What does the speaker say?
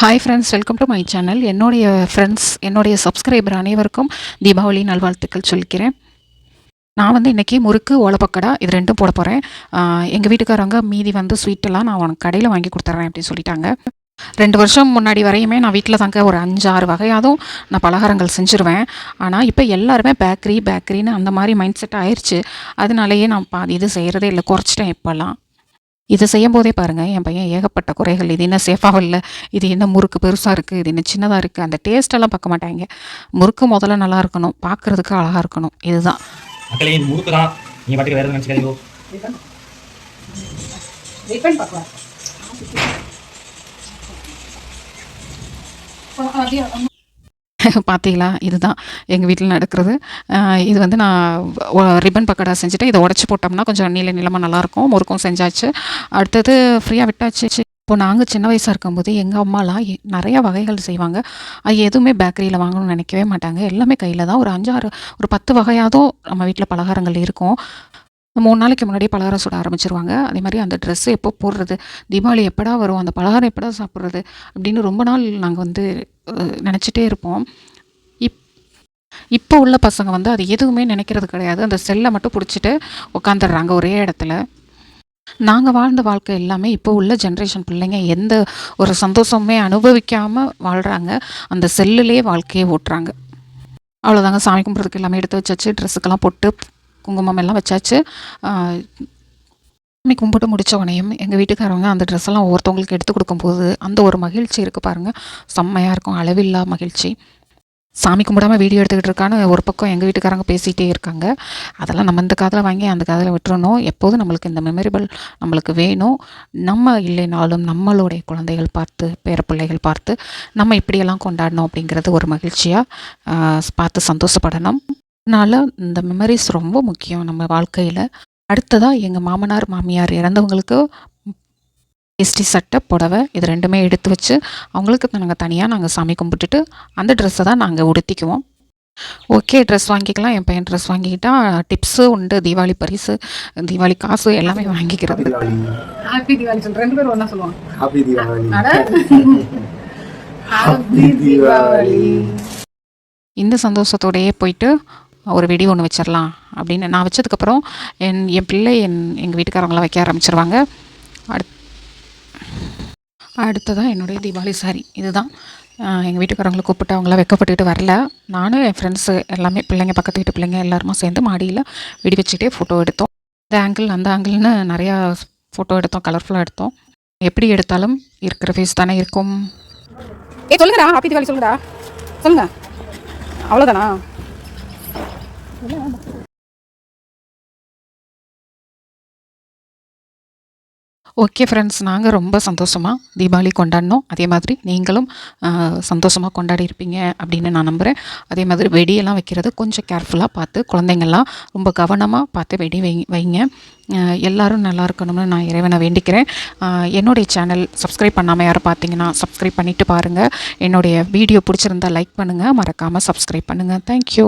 Hi friends, welcome to my channel. என்னுடைய subscriber அனைவருக்கும் தீபாவளி நல்வாழ்த்துக்கள் சொல்லிக்கிறேன். நான் வந்து இன்றைக்கி முறுக்கு, ஓலப்பக்கடா இது ரெண்டும் போட போகிறேன். எங்கள் வீட்டுக்காரங்க மீதி வந்து ஸ்வீட்டெல்லாம் நான் உனக்கு கடையில் வாங்கி கொடுத்துட்றேன் அப்படின்னு சொல்லிட்டாங்க. 2 வருஷம் முன்னாடி வரையுமே நான் வீட்டில் தாங்க ஒரு 5-6 வகையாதும் நான் பலகாரங்கள் செஞ்சுருவேன். ஆனால் இப்போ எல்லாருமே பேக்கரின்னு அந்த மாதிரி மைண்ட் செட் ஆயிடுச்சு. அதனாலேயே நான் பாதி இது செய்கிறதே இல்லை, குறைச்சிட்டேன் இப்போல்லாம். இதை செய்யும்போதே பாருங்கள், என் பையன் ஏகப்பட்ட குறைகள். இது என்ன சேஃபாக இல்லை, இது என்ன முறுக்கு பெருசாக இருக்குது, இது என்ன சின்னதாக இருக்குது, அந்த டேஸ்ட்டெல்லாம் பார்க்க மாட்டாங்க. முறுக்கு முதல்ல நல்லா இருக்கணும், பார்க்குறதுக்கு அழகாக இருக்கணும். இதுதான் மக்களே, இது முறுக்கு தான். நீ பாட்டுக்கு வேறு நினச்சிக்காதீங்க. பார்த்தீங்களா, இதுதான் எங்கள் வீட்டில் நடக்கிறது. இது வந்து நான் ரிப்பன் பக்கோடா செஞ்சுட்டு இதை உடச்சி போட்டோம்னா கொஞ்சம் நீளமாக நல்லாயிருக்கும். முறுக்கும் செஞ்சாச்சு, அடுத்தது ஃப்ரீயாக விட்டாச்சு. இப்போ நாங்கள் சின்ன வயசாக இருக்கும்போது எங்கள் அம்மாலாம் நிறையா வகைகள் செய்வாங்க. அது எதுவுமே பேக்கரியில் வாங்கணும்னு நினைக்கவே மாட்டாங்க. எல்லாமே கையில் தான். ஒரு 10 வகையாவதும் நம்ம வீட்டில் பலகாரங்கள் இருக்கும். 3 நாளைக்கு முன்னாடியே பலகாரம் சுட ஆரம்பிச்சிருவாங்க. அதே மாதிரி அந்த ட்ரெஸ்ஸு எப்போ போடுறது, தீபாவளி எப்படா வரும், அந்த பலகாரம் எப்படா சாப்பிட்றது அப்படின்னு ரொம்ப நாள் நாங்கள் வந்து நினச்சிட்டே இருப்போம். இப்போ உள்ள பசங்க வந்து அது எதுவுமே நினைக்கிறது கிடையாது. அந்த செல்லை மட்டும் பிடிச்சிட்டு உட்காந்துடுறாங்க ஒரே இடத்துல. நாங்கள் வாழ்ந்த வாழ்க்கை எல்லாமே இப்போ உள்ள ஜென்ரேஷன் பிள்ளைங்க எந்த ஒரு சந்தோஷமே அனுபவிக்காமல் வாழ்கிறாங்க. அந்த செல்லுலேயே வாழ்க்கையை ஓட்டுறாங்க. அவ்வளோதாங்க. சாமி கும்பிட்றதுக்கு எல்லாமே எடுத்து வச்சாச்சு, ட்ரெஸ்ஸுக்கெல்லாம் போட்டு குங்குமம் எல்லாம் வச்சாச்சு. சாமி கும்பிட்டு முடித்த உடனேயும் எங்கள் வீட்டுக்காரவங்க அந்த ட்ரெஸ்ஸெல்லாம் ஒவ்வொருத்தவங்களுக்கு எடுத்து கொடுக்கும்போது அந்த ஒரு மகிழ்ச்சி இருக்குது பாருங்கள், செம்மையாக இருக்கும். அளவில்லா மகிழ்ச்சி. சாமி கும்பிடாமல் வீடியோ எடுத்துக்கிட்டு இருக்கான்னு ஒரு பக்கம் எங்கள் வீட்டுக்காரங்க பேசிகிட்டே இருக்காங்க. அதெல்லாம் நம்ம இந்த காதில் வாங்கி அந்த காதில் விட்டுறணும். எப்போதும் நம்மளுக்கு இந்த மெமரிபிள் நம்மளுக்கு வேணும். நம்ம இல்லைனாலும் நம்மளுடைய குழந்தைகள் பார்த்து, பேரப்பிள்ளைகள் பார்த்து நம்ம இப்படியெல்லாம் கொண்டாடணும் அப்படிங்கிறது ஒரு மகிழ்ச்சியாக பார்த்து சந்தோஷப்படணும். அதனால் இந்த மெமரிஸ் ரொம்ப முக்கியம் நம்ம வாழ்க்கையில். அடுத்ததாக எங்கள் மாமனார் மாமியார் இறந்தவங்களுக்கு வேஷ்டி, சட்டை, புடவை இது ரெண்டுமே எடுத்து வச்சு அவங்களுக்கு நாங்கள் சாமி கும்பிட்டுட்டு அந்த ட்ரெஸ்ஸை தான் நாங்கள் உடுத்திக்குவோம். ஓகே, ட்ரெஸ் வாங்கிக்கலாம். என் பையன் ட்ரெஸ் வாங்கிக்கிட்டா டிப்ஸு உண்டு, தீபாவளி பரிசு, தீபாவளி காசு எல்லாமே வாங்கிக்கிறது. ஹாப்பி தீபாவளி சொல்கிறேன். 2 பேரும் ஒன்றா சொல்லுவாங்க, ஹாப்பி தீபாவளி. இந்த சந்தோஷத்தோடையே போயிட்டு ஒரு வெடி ஒன்று வச்சிடலாம் அப்படின்னு நான் வச்சதுக்கப்புறம் என் பிள்ளை எங்கள் வீட்டுக்காரங்களாம் வைக்க ஆரம்பிச்சிருவாங்க. அடுத்ததான் என்னுடைய தீபாவளி சாரி. இதுதான் எங்கள் வீட்டுக்காரங்களை கூப்பிட்டு அவங்களாம் வைக்கப்பட்டுக்கிட்டு வரல. நானும் என் ஃப்ரெண்ட்ஸு எல்லாமே பிள்ளைங்க, பக்கத்து வீட்டு பிள்ளைங்க எல்லாருமா சேர்ந்து மாடியில் வெடி வச்சுக்கிட்டே ஃபோட்டோ எடுத்தோம். இந்த ஆங்கிள் அந்த ஆங்கிள்னு நிறையா ஃபோட்டோ எடுத்தோம், கலர்ஃபுல்லாக எடுத்தோம். எப்படி எடுத்தாலும் இருக்கிற ஃபேஸ் தானே இருக்கும். சொல்லுங்கடா, ஹாப்பி தீபாவளி சொல்லுங்கடா, சொல்லுங்க. அவ்வளோதானா? ஓகே ஃப்ரெண்ட்ஸ், நாங்கள் ரொம்ப சந்தோஷமாக தீபாவளி கொண்டாடினோம். அதே மாதிரி நீங்களும் சந்தோஷமாக கொண்டாடி இருப்பீங்க அப்படின்னு நான் நம்புகிறேன். அதே மாதிரி வெடியெல்லாம் வைக்கிறது கொஞ்சம் கேர்ஃபுல்லாக பார்த்து, குழந்தைங்கள்லாம் ரொம்ப கவனமாக பார்த்து வெடி வைங்க. எல்லோரும் நல்லா இருக்கணும்னு நான் இறைவனை வேண்டிக்கிறேன். என்னுடைய சேனல் சப்ஸ்கிரைப் பண்ணாமல் யாரும் பார்த்தீங்கன்னா சப்ஸ்கிரைப் பண்ணிவிட்டு பாருங்கள். என்னுடைய வீடியோ பிடிச்சிருந்தா லைக் பண்ணுங்கள், மறக்காமல் சப்ஸ்கிரைப் பண்ணுங்கள். தேங்க்யூ.